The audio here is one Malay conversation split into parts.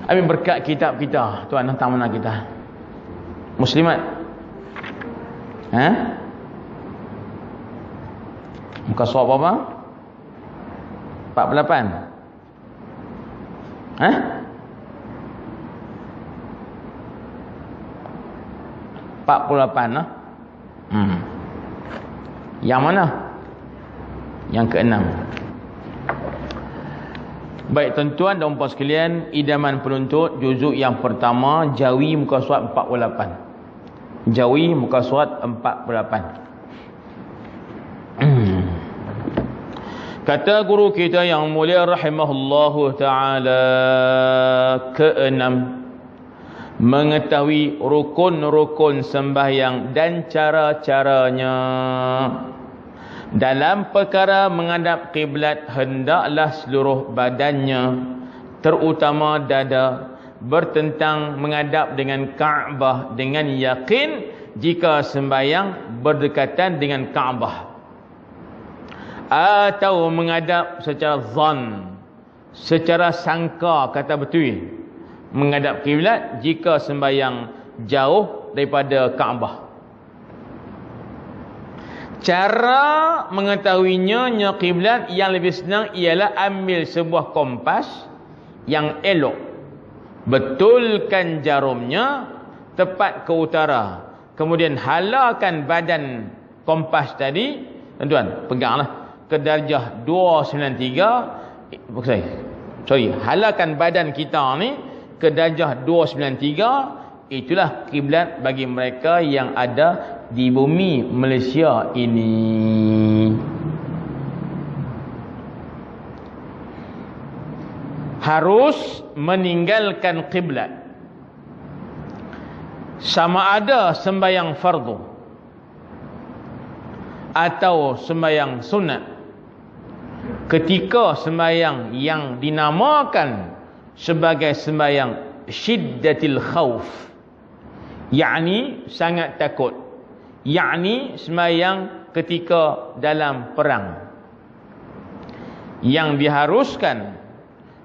Ambil berkat kitab kita. Tuan hantar mana kita? Muslimat. Muka surat berapa? 48. 48 lah. Yang mana? Yang ke-6. Baik tuan-tuan dan puan sekalian, idaman penuntut juzuk yang pertama, Jawi muka surat 48. Jawi muka surat 48. Kata guru kita yang mulia rahimahullahu ta'ala, ke-6, mengetahui rukun-rukun sembahyang dan cara-caranya. Dalam perkara menghadap kiblat, hendaklah seluruh badannya, terutama dada, bertentang menghadap dengan Kaabah dengan yakin jika sembahyang berdekatan dengan Kaabah, atau menghadap secara zan, secara sangka, kata betul, menghadap kiblat jika sembahyang jauh daripada Kaabah. Cara mengetahuinya kiblat yang lebih senang ialah ambil sebuah kompas yang elok, betulkan jarumnya tepat ke utara, kemudian halalkan badan kompas tadi, tuan-tuan peganglah ke darjah 293. Halalkan badan kita ni ke darjah 293. Itulah kiblat bagi mereka yang ada di bumi Malaysia ini. Harus meninggalkan kiblat, sama ada sembahyang fardu atau sembahyang sunat, ketika sembahyang yang dinamakan sebagai sembahyang syiddatil khauf, yakni sangat takut, yakni sembahyang ketika dalam perang, yang diharuskan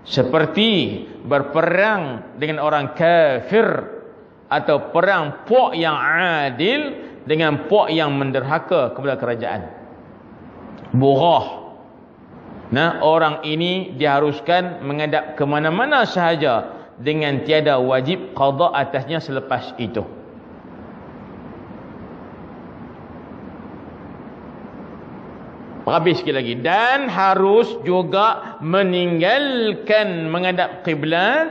seperti berperang dengan orang kafir atau perang puak yang adil dengan puak yang menderhaka kepada kerajaan. Burah. Nah, orang ini diharuskan menghadap ke mana-mana sahaja dengan tiada wajib qada atasnya selepas itu. Habis sikit lagi. Dan harus juga meninggalkan menghadap kiblat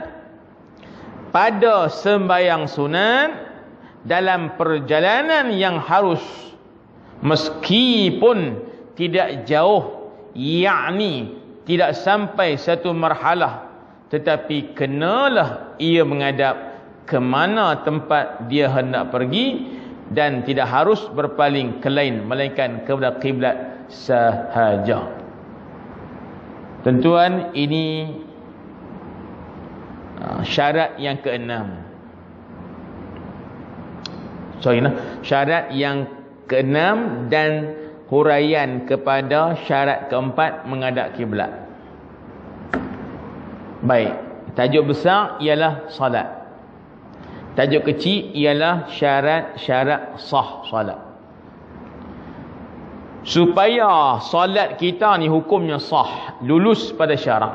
pada sembahyang sunat dalam perjalanan yang harus, meskipun tidak jauh, yakni tidak sampai satu marhalah, tetapi kenalah ia menghadap ke mana tempat dia hendak pergi dan tidak harus berpaling ke lain melainkan kepada kiblat sahaja. Tuan-tuan, ini syarat yang ke-6. Syarat yang ke-6 dan huraian kepada syarat ke-4 menghadap kiblat. Baik, tajuk besar ialah salat. Tajuk kecil ialah syarat-syarat sah salat. Supaya salat kita ni hukumnya sah, lulus pada syarat.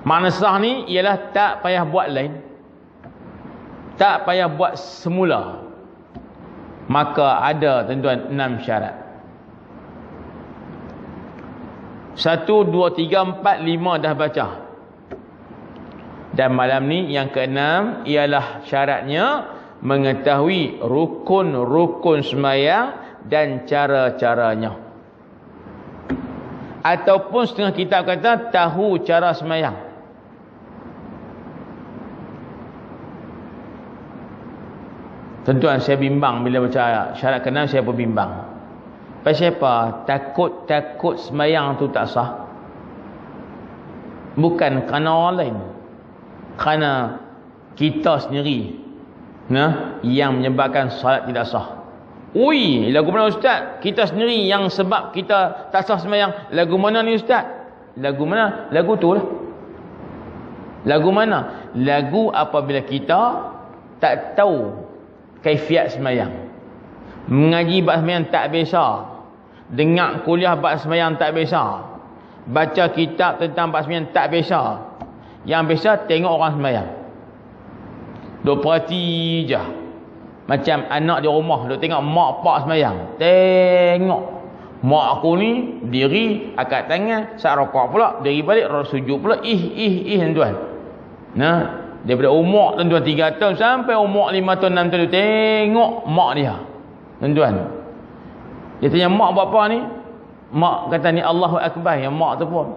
Makna sah ni ialah tak payah buat lain, tak payah buat semula. Maka ada tuan-tuan 6 syarat. 1, 2, 3, 4, 5 dah baca. Dan malam ni yang ke-6 ialah syaratnya mengetahui rukun-rukun sembahyang dan cara-caranya. Ataupun setengah kitab kata tahu cara sembahyang. Tuan-tuan, saya bimbang bila baca syarat ke-6, saya pun bimbang. Pasal apa? Takut sembahyang tu tak sah. Bukan kerana orang lain, kerana kita sendiri yang menyebabkan salat tidak sah. Ui, lagu mana ustaz? Kita sendiri yang sebab kita tak sah sembahyang. Lagu mana ni ustaz? Lagu mana? Lagu tu lah. Lagu mana? Lagu apabila kita tak tahu kaifiat sembahyang. Mengaji bab sembahyang tak biasa. Dengar kuliah bab sembahyang tak biasa. Baca kitab tentang bab sembahyang tak biasa. Yang biasa tengok orang sembahyang. Duk perhati je. Macam anak di rumah duk tengok mak pak sembahyang. Tengok mak aku ni diri angkat tangan, sat rakaat pula, diri balik sujud pula, tuan. Nah, daripada umur tuan 3 tahun sampai umur 5 tahun 6 tahun tengok mak dia. Tuan. Dia tanya mak buat apa ni? Mak kata ni Allahu Akbar, yang mak tu pun.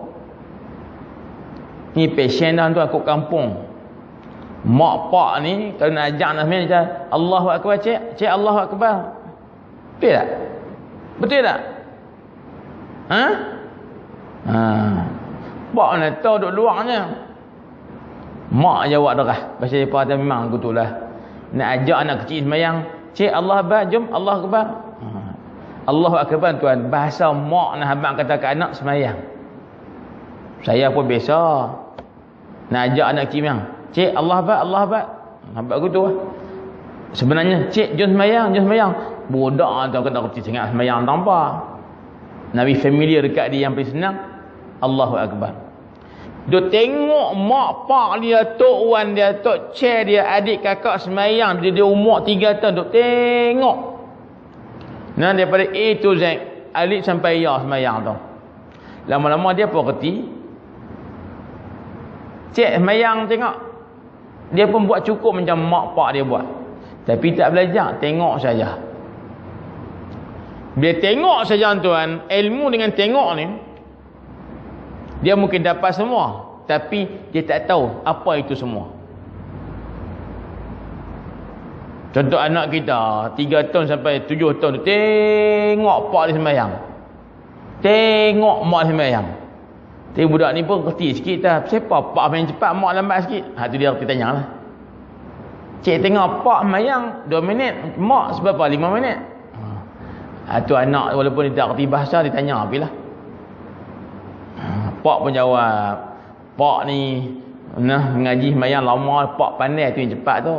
Ni pasien dah tuan kat kampung. Mak pak ni kalau nak ajak nak sembahyang dia Allahu Akbar, cik Allahu Akbar. Betul tak? Betul tak? Ha? Pak nak tahu duduk luarnya. Mak jawab derah. Bahasa dia kata memang betul lah. Nak ajak anak kecil sembahyang, cik Allah Akbar, jom Allah Akbar. Allahu Akbar tuan, bahasa mak nak habaq kata ke anak sembahyang. Saya pun biasa nak ajak anak kecil sembahyang, cik Allah Akbar, Allah Akbar. Habaq gitu lah. Sebenarnya cik jom sembahyang. Budak tu kata kecil sangat sembahyang tanpa. Nabi familiar dekat dia yang paling senang Allahu Akbar. Dia tengok mak pak dia, tok wan dia, tok cik dia, adik kakak sembahyang dia umur 3 tahun duk tengok. Nah, daripada A to Z, alif sampai ya sembahyang tu. Lama-lama dia pun reti. Cik sembahyang tengok. Dia pun buat cukup macam mak pak dia buat. Tapi tak belajar, tengok saja. Bila tengok saja tuan, ilmu dengan tengok ni dia mungkin dapat semua, tapi dia tak tahu apa itu semua. Contoh anak kita 3 tahun sampai 7 tahun tengok pak dia sembahyang, tengok mak sembahyang. Tapi budak ni pun kerti sikit dah. Siapa pak main cepat, mak lambat sikit. Tu dia kita tanya lah. Cik tengok pak sembahyang 2 minit, mak seberapa 5 minit. Tu anak walaupun dia tak kerti bahasa, dia tanya apalah. Pak pun jawab, pak ni mengaji sembahyang lama, pak pandai tu yang cepat tu.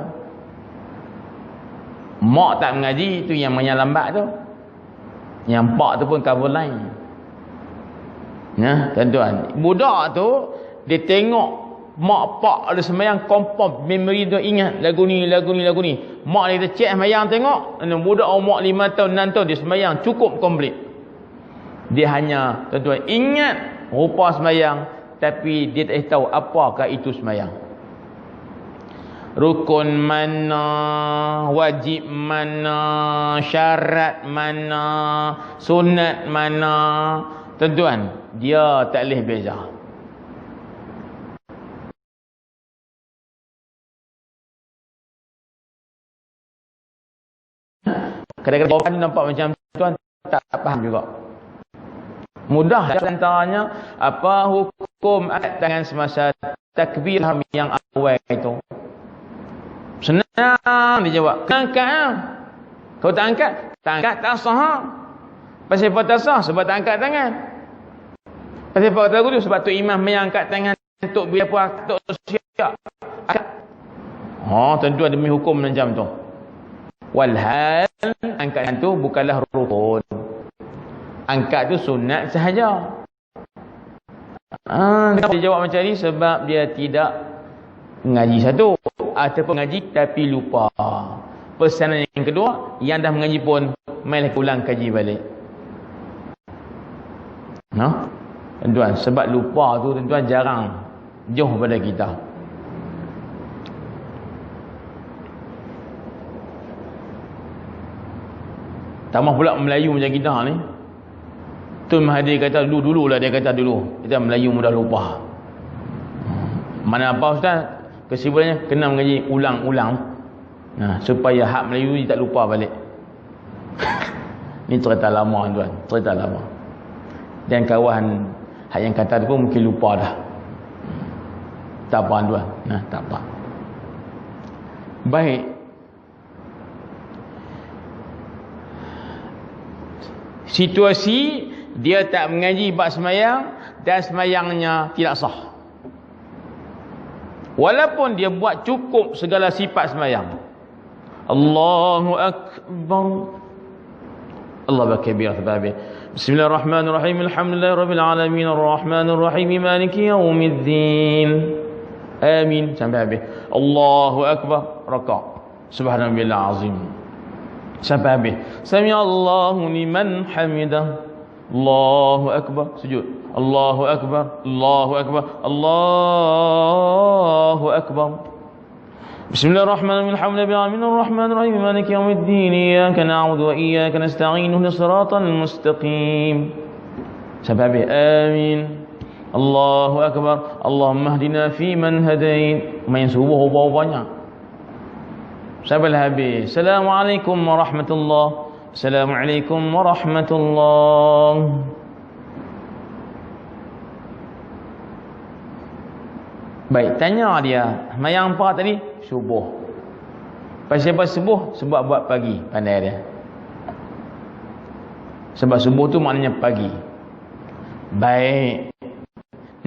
Mak tak mengaji tu yang lambat tu. Yang pak tu pun cover line. Nah, tuan-tuan, budak tu dia tengok mak pak ada sembahyang, confirm memori tu ingat lagu ni. Mak dia kata cek sembahyang tengok, budak umur 5 tahun 6 tahun dia sembahyang cukup komplit. Dia hanya tuan-tuan ingat rupa sembahyang, tapi dia tak tahu apakah itu sembahyang. Rukun mana, wajib mana, syarat mana, sunat mana. Tuan-tuan, dia tak boleh beza. Kadang-kadang orang nampak macam tuan tak faham juga. Mudah antaranya apa hukum angkat tangan semasa takbir yang awal itu. Senang dia jawab. Angkat. Kau tak angkat tak sah. Pasal apa tak sah? Sebab tak angkat tangan. Pasal apa tak tu? Sebab tu imam yang angkat tangan untuk bila apa untuk siap. Tentu ada demi hukum macam tu. Walhal angkat tu bukanlah rukun. Angkat tu sunat sahaja. Dia jawab macam ni sebab dia tidak mengaji satu ataupun mengaji tapi lupa. Pesanan yang kedua, yang dah mengaji pun mainlah ulang kaji balik. Tuan-tuan, sebab lupa tu tuan-tuan jarang jauh pada kita. Tambah pula Melayu macam kita ni. Tun Mahathir kata dulu-dululah, dia kata dulu. Kita Melayu mudah lupa. Mana apa ustaz? Kesimpulannya kena mengaji ulang-ulang. Supaya hak Melayu ni tak lupa balik. Ni cerita lama tuan, cerita lama. Dan kawan hak yang kata tu pun mungkin lupa dah. Tak apa tuan. Tak apa. Baik. Situasi dia tak mengaji bab sembahyang dan sembahyangnya tidak sah. Walaupun dia buat cukup segala sifat sembahyang. Allahu Akbar. Allah bakabir tababi. Bismillahirrahmanirrahim. Alhamdulillahirabbil alamin arrahmanir rahim maliki yaumiddin. Amin sampai habis. Allahu Akbar, raka'. Subhanallahil azim. Sampai habis. Sami Allahu liman hamidah. Allahu Akbar, sujud. Allahu Akbar, Allahu Akbar, Allahu Akbar. Bismillahirrahmanirrahim. Alhamdulillahil alamin arrahmanir rahim maliki yaumiddin. Iyyaka na'budu wa iyyaka nasta'in. Ihdinas siratal mustaqim. Sampai habis. Amin. Allahu Akbar. Allahumma hdina fi man hadait. Main subuh banyak. Sampai habis. Assalamualaikum warahmatullahi. Assalamualaikum warahmatullahi. Baik, tanya dia, sembahyang apa tadi? Subuh. Pasal apa subuh? Sebab buat pagi, pandai dia. Sebab subuh tu maknanya pagi. Baik.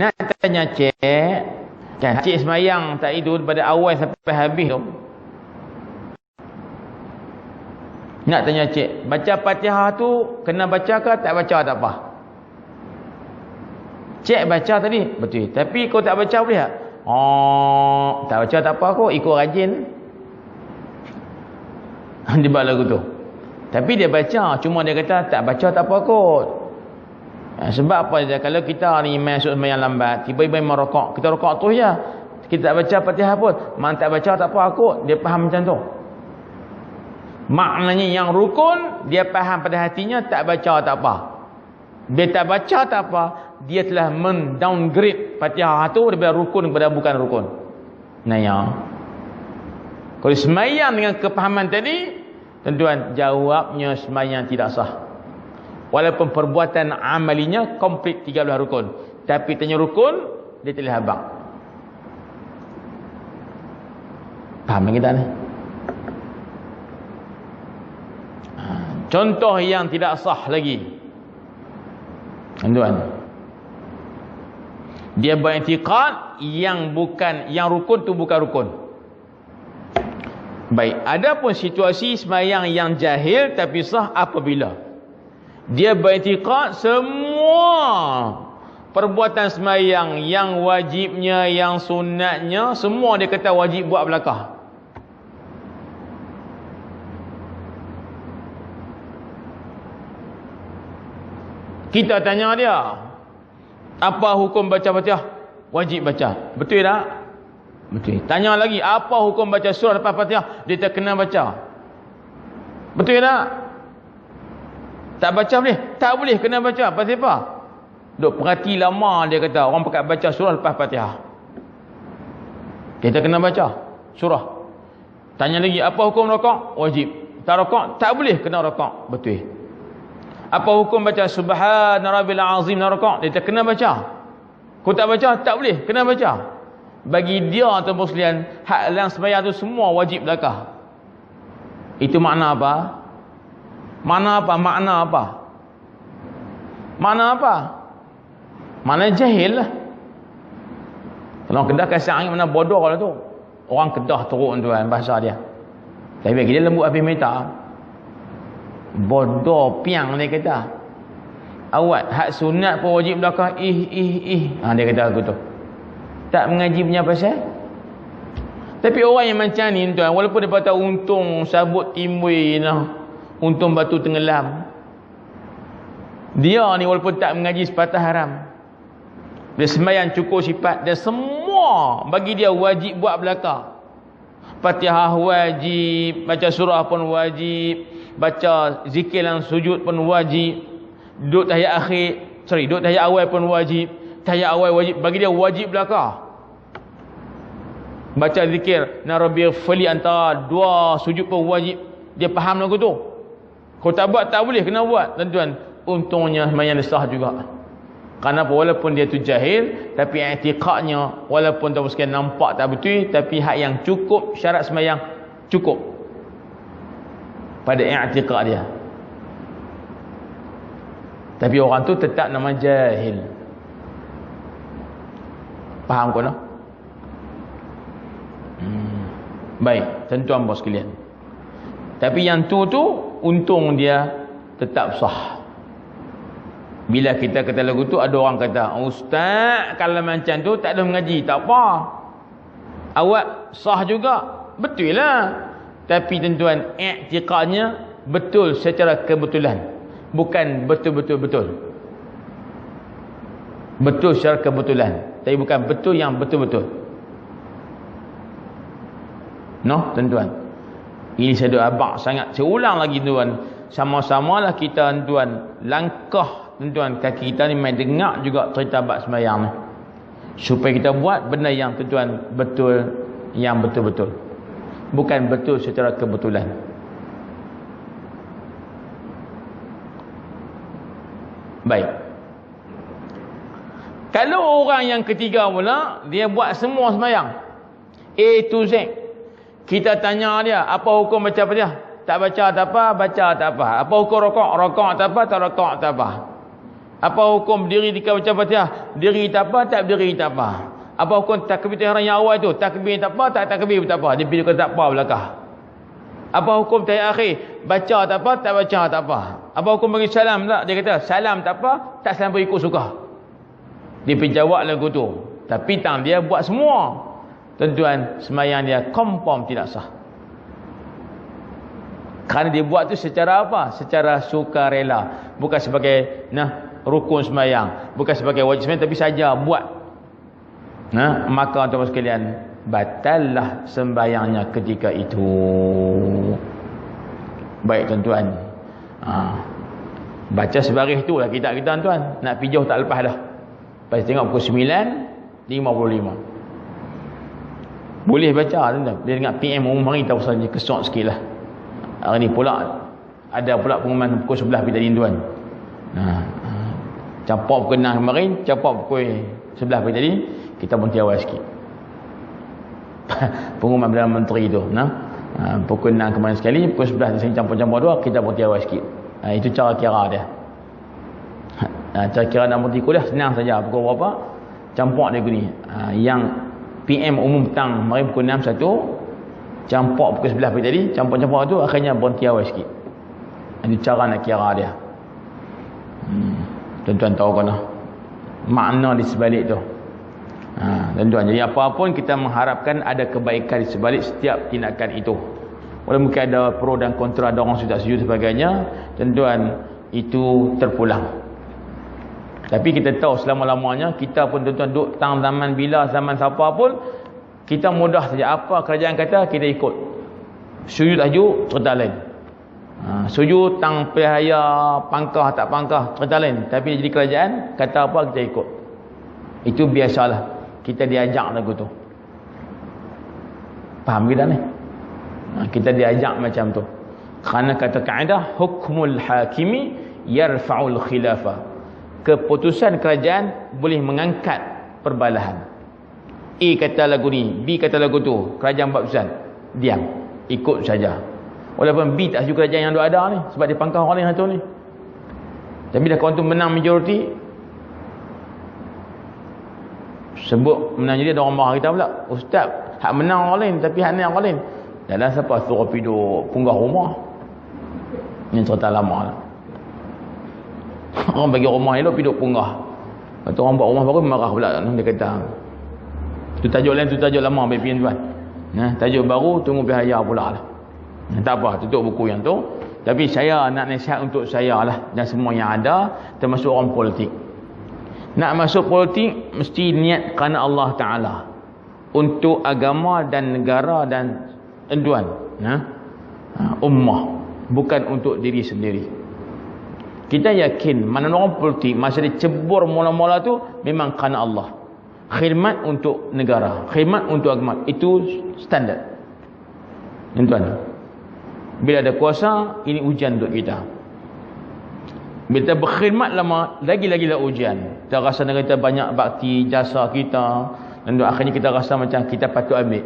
Nak tanya cik, kan cik sembahyang tak tidur daripada awal sampai habis tu. Nak tanya cik, baca Fatihah tu kena baca ke tak baca tak apa? Cik baca tadi, betul. Tapi kau tak baca boleh tak? Oh, tak baca tak apa kok, ikut rajin. Dia buat lagu tu. Tapi dia baca, cuma dia kata tak baca tak apa kot. Sebab apa dia? Kalau kita ni masuk sembahyang lambat, tiba-tiba merokok, kita rokok tu je. Kita tak baca Fatihah pun, man tak baca tak apa kot. Dia faham macam tu. Maknanya yang rukun, dia faham pada hatinya tak baca tak apa. Dia tak baca tak apa, dia telah mendowngrade Fatihah tu daripada rukun kepada bukan rukun. Nah ya. Kalau sembahyang dengan kepahaman tadi, tuan-tuan, jawabnya sembahyang tidak sah. Walaupun perbuatan amalinya komplit 13 rukun, tapi tanya rukun, dia telah habaq. Faham kita ni? Contoh yang tidak sah lagi, tuan, dia beriktikad yang bukan, yang rukun tu bukan rukun. Baik, ada pun situasi sembahyang yang jahil tapi sah apabila dia beriktikad semua perbuatan sembahyang yang wajibnya, yang sunatnya, semua dia kata wajib buat belakang. Kita tanya dia, apa hukum baca Fatihah? Wajib baca. Betul tak? Betul. Tanya lagi, apa hukum baca surah lepas Fatihah? Dia tak kena baca. Betul tak? Tak baca boleh? Tak boleh, kena baca. Pasal apa? Duk perhati lama dia kata, orang pakai baca surah lepas Fatihah. Kita kena baca surah. Tanya lagi, apa hukum rakaat? Wajib. Tak rakaat? Tak boleh, kena rakaat. Betul. Apa hukum baca subhana rabbil azim na rakaat? Dia tak kena baca. Kau tak baca, tak boleh, kena baca. Bagi dia tuan-tuan sekalian, hak dalam sembahyang tu semua wajib belakang. Itu makna apa? Makna apa? Makna apa? Makna apa? Makna jahil lah. Kalau Kedah kasih angin mana bodoh lah tu. Orang Kedah teruk tuan bahasa dia. Tapi bagi dia lembut habis meter. Bodoh piang dia kata. Awak hak sunat pun wajib belakang. Dia kata aku tu. Tak mengaji punya pasal. Tapi orang yang macam ni tuan, walaupun dia patah untung sabut timbul nah, untung batu tenggelam, dia ni walaupun tak mengaji sepatah haram, dia sembahyang cukup sifat, dia semua bagi dia wajib buat belakang. Fatihah wajib, baca surah pun wajib, baca zikir dan sujud pun wajib, duduk tahiyat akhir, duduk tahiyat awal pun wajib, tahiyat awal wajib, bagi dia wajib belakang. Baca zikir na rabbi fali antara dua sujud pun wajib, dia faham lagu tu. Kau tak buat tak boleh, kena buat. Tuan-tuan, untungnya sembahyang sah juga. Kenapa? Walaupun dia tu jahil, tapi i'tiqadnya walaupun tak sekalian nampak tak betul, tapi hak yang cukup, syarat sembahyang cukup pada i'tiqad dia. Tapi orang tu tetap nama jahil. Faham kau nak? Baik, tuan-tuan bos sekalian. Tapi yang tu untung dia tetap sah. Bila kita kata lagu tu, ada orang kata, ustaz kalau macam tu tak ada mengaji, tak apa. Awak sah juga. Betul lah. Tapi tuan-tuan, i'tiqadnya betul secara kebetulan. Bukan betul-betul betul. Betul secara kebetulan. Tapi bukan betul yang betul-betul. No, tuan-tuan. Ini saya doa abang sangat. Saya ulang lagi tuan. Sama-samalah kita tuan. Langkah tuan-tuan. Kaki kita ni main dengar juga cerita bab sembahyang ni. Supaya kita buat benda yang tuan-tuan betul. Yang betul-betul. Bukan betul secara kebetulan. Baik. Kalau orang yang ketiga pula, dia buat semua sembahyang. A to Z. Kita tanya dia, apa hukum baca Fatihah? Tak baca tak apa, baca tak apa. Apa hukum rokok? Rokok tak apa, tak rokok tak apa. Apa hukum berdiri ketika baca Fatihah? Diri tak apa, tak berdiri tak apa. Apa hukum takbir ihram yang awal tu? Takbir tak apa, tak takbir tak apa. Dia pilih kata tak apa belakang. Apa hukum tahiyat akhir? Baca tak apa, tak baca tak apa. Apa hukum bagi salam tak? Dia kata salam tak apa, tak salam ikut suka. Dia pergi jawab lagu tu. Tapi tang dia buat semua. Tuan-tuan, sembahyang dia confirm tidak sah. Kerana dia buat tu secara apa? Secara sukarela. Bukan sebagai rukun sembahyang. Bukan sebagai wajib sembahyang, tapi saja buat. Maka tuan-tuan sekalian, batallah sembahyangnya ketika itu. Baik tuan-tuan. Baca sebaris tu lah kita tuan-tuan. Nak pergi jauh tak lepas dah. Lepas tengok pukul 9.55. Boleh baca tuan-tuan. Dia dengar PM umum hari tahu saja kesot sikit lah. Hari ni pula ada pula pengumuman pukul 11 pagi tadi tuan. Campak pukul 6 kemarin, campak pukul 11 pagi tadi, kita pun tiawai sikit. Pengumuman Perdana Menteri tu. Pukul 6 kemarin sekali, pukul 11 sini campur-campur dua, kita pun tiawai sikit. Itu cara kira dia. Cara kira nak berhenti kuliah senang saja. Pukul berapa? Campak dia gini. Yang PM umum petang mari pukul 6 1, campak pukul 11 pagi tadi, campak-campak tu akhirnya berhenti awal sikit. Ini cara nak kira dia. Tuan-tuan tahu kan makna di sebalik tu. Tuan-tuan, jadi apa-apa kita mengharapkan ada kebaikan di sebalik setiap tindakan itu. Walaupun mungkin ada pro dan kontra, ada orang sudah setuju sebagainya, tuan-tuan, itu terpulang. Tapi kita tahu selama-lamanya kita pun tuan-tuan duduk tang zaman bila, zaman siapa pun, kita mudah saja apa kerajaan kata kita ikut. Sujud tajuk cerita lain. Sujud tang pelihaya pangkah tak pangkah cerita lain. Tapi jadi kerajaan kata apa kita ikut. Itu biasalah. Kita diajak lagu tu. Faham kita ni? Kita diajak macam tu. Kerana kata kaedah hukmul hakimi yarfa'ul khilafah. Keputusan kerajaan boleh mengangkat perbalahan. A kata lagu ni, B kata lagu tu, kerajaan buat keputusan, diam, ikut saja. Walaupun B tak setuju kerajaan yang ada ni, sebab dia pangkah orang lain satu ni. Tapi dah kawan tu menang majoriti, sebut menang jadi ada orang marah kita pula, ustaz hak menang orang lain tapi hak ni orang lain. Dalam siapa suruh piduk punggah rumah. Ini cerita lama lah. Orang bagi rumah elok piduk punggah. Lepas tu orang buat rumah baru marah pula. Dia kata tu tajuk lain, tu tajuk lama ambil pian tuan. Tajuk baru tunggu pihaya pula lah. Tak apa, tutup buku yang tu. Tapi saya nak nasihat untuk saya lah dan semua yang ada, termasuk orang politik. Nak masuk politik mesti niat kerana Allah Ta'ala, untuk agama dan negara dan tuan, ummah, bukan untuk diri sendiri. Kita yakin mana orang politik masa dia cebur mula-mula tu memang kerana Allah. Khidmat untuk negara, khidmat untuk agama, itu standard. Tuan-tuan, bila ada kuasa, ini ujian untuk kita. Bila kita berkhidmat lama, lagi-lagi lah ujian. Kita rasa kita banyak bakti jasa kita, dan akhirnya kita rasa macam kita patut ambil.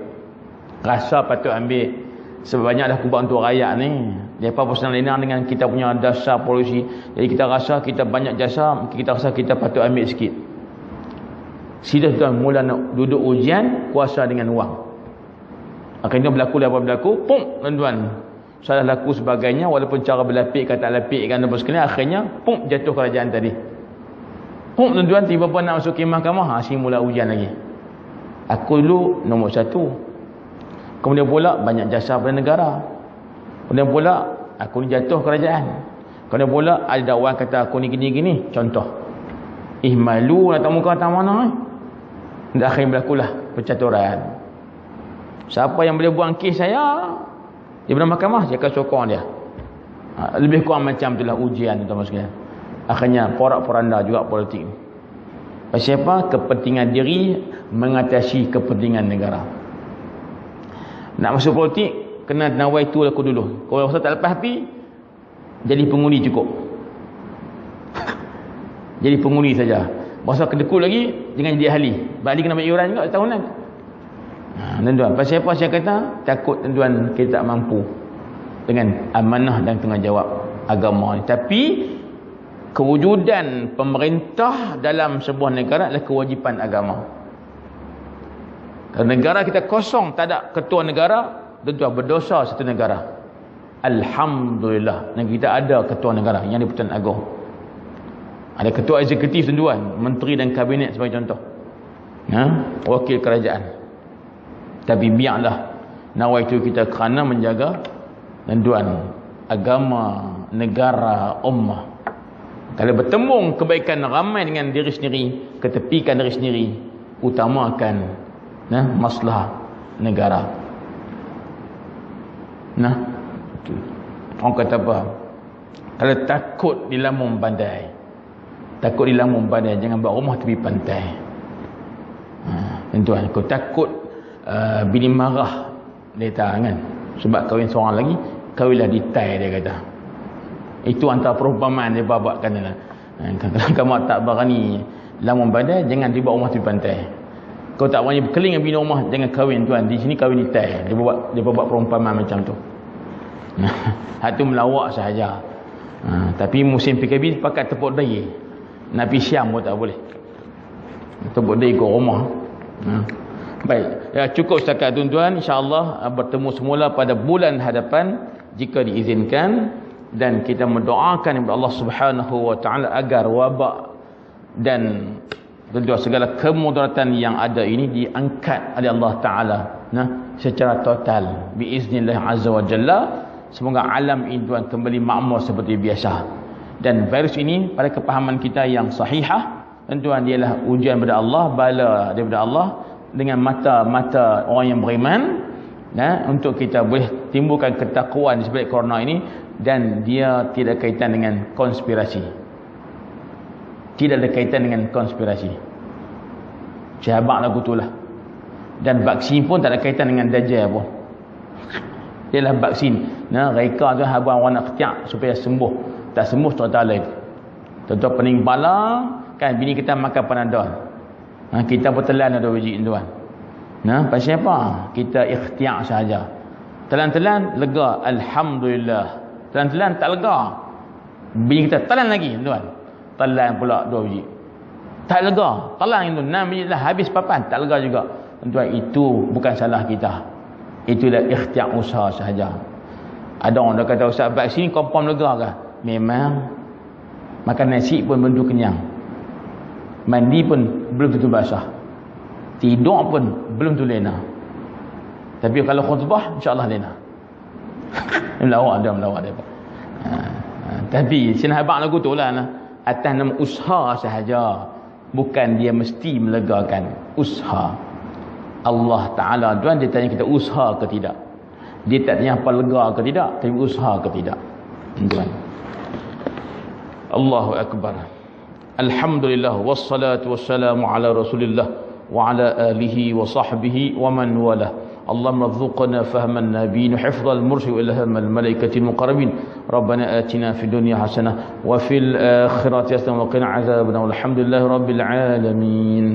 Rasa patut ambil. Sebab banyak dah kubah untuk rakyat ni. Mereka pun senang lenang dengan kita punya dasar polisi. Jadi kita rasa kita banyak jasa, kita rasa kita patut ambil sikit. Sudah tuan mula nak duduk ujian kuasa dengan wang. Akhirnya berlaku apa berlaku, pum, tuan-tuan, salah laku sebagainya, walaupun cara berlapik kata lapik kan apa sekalian, akhirnya pum, jatuh kerajaan tadi. Pum, tuan-tuan, tiba-tiba nak masuk ke mahkamah, mula ujian lagi. Aku dulu nombor 1. Kemudian pula banyak jasa pada negara. Kemudian pula aku ni jatuh kerajaan. Kemudian pula ada dakwah kata aku ni gini-gini. Contoh, malu nak tak muka tak mana. Dan akhirnya berlakulah percaturan. Siapa yang boleh buang kes saya di mahkamah, saya akan sokong dia. Lebih kurang macam itulah ujian, tuan-tuan sekalian. Akhirnya porak-poranda juga politik ni. Pasal apa? Kepentingan diri mengatasi kepentingan negara. Nak masuk politik, kena nawai tu aku dulu. Kalau rasa tak lepas hati, jadi pengundi cukup. Jadi pengundi saja. Masa kedekut lagi, jangan jadi ahli. Balik kena bayar iuran juga tahunan. Tuan-tuan, pasal apa saya kata? Takut tuan-tuan kita tak mampu dengan amanah dan tanggungjawab agama ni. Tapi kewujudan pemerintah dalam sebuah negara adalah kewajipan agama. Kalau negara kita kosong, tak ada ketua negara, tuan-tuan, berdosa satu negara. Alhamdulillah, negara kita ada ketua negara yang di-Pertuan Agong. Ada ketua eksekutif, tuan-tuan, menteri dan kabinet sebagai contoh. Wakil kerajaan. Tapi biarlah nawai itu kita kerana menjaga, tuan-tuan, agama, negara, ummah. Kalau bertembung kebaikan ramai dengan diri sendiri, ketepikan diri sendiri, utamakan masalah negara. Orang kata apa? Kalau takut di lambung bandai, jangan buat rumah tepi pantai. Tuan-tuan, kau takut bini marah dia kan, sebab kahwin seorang lagi, kahwinlah di Tai, dia kata. Itu antara perumpamaan dia babakkan lah. Kalau kamu tak berani lambung badai, jangan dibawa rumah tepi pantai. Kau tak berani berkeling dengan bini rumah, jangan kahwin, tuan. Di sini kahwin di Tai. Dia babak perumpamaan macam tu. Itu melawak sahaja. Tapi musim PKB pakat tepuk daya. Nak pergi Syam pun tak boleh. Tepuk daya ke rumah. Baik, cukup setakat, tuan-tuan. InsyaAllah bertemu semula pada bulan hadapan jika diizinkan, dan kita mendoakan kepada Allah Subhanahu wa taala agar wabak dan tuan-tuan segala kemudaratan yang ada ini diangkat oleh Allah taala secara total biiznillah azza wa jalla. Semoga alam ini, tuan, kembali makmur seperti biasa. Dan virus ini pada kepahaman kita yang sahihah, tuan-tuan, ialah ujian daripada Allah, bala daripada Allah dengan mata-mata orang yang beriman, untuk kita boleh timbulkan ketakwaan di sebalik corona ini. Dan dia tidak kaitan dengan konspirasi. Tidak ada kaitan dengan konspirasi. Sahabat lagu itulah. Dan vaksin pun tak ada kaitan dengan Dajjal pun. Ialah vaksin. Reka tu habang orang nak ketiak supaya sembuh. Tak sembuh tak lain. Tentu pening bala kan, bini kita makan Panadol. Kita pun telan ada biji, tuan. Pasal apa? Kita ikhtiar sahaja. Telan-telan lega, alhamdulillah. Telan-telan tak lega, bini kita telan lagi, tuan. Telan pula 2 biji. Tak lega, telan itu 6 biji dah habis papan, tak lega juga. Tuan, itu bukan salah kita. Itulah ikhtiar usaha sahaja. Ada orang dah kata, ustaz, vaksin confirm lega ke? Memang. Makan nasi pun belum tentu kenyang. Mandi pun belum tentu basah. Tidur pun belum tentu lena. Tapi kalau khutbah, insya-Allah lena. Melawak dia. Tapi sini habaq lagu tu lah, atas nama usaha sahaja, bukan dia mesti melegakan. Usaha Allah Ta'ala, tuan, dia tanya kita usaha ke tidak. Dia tak tanya apa lega ke tidak, tapi usaha ke tidak, tuan. Allahu Akbar. Alhamdulillah, wassalatu wassalamu ala Rasulillah wa ala alihi wa sahbihi wa man walah. اللهم ارزقنا فهم النبيين وحفظ المرشد والهم الملائكة المقربين. ربنا آتنا في الدنيا حسنة وفي الآخرة حسنة وقنا عذاب النار. والحمد لله رب العالمين.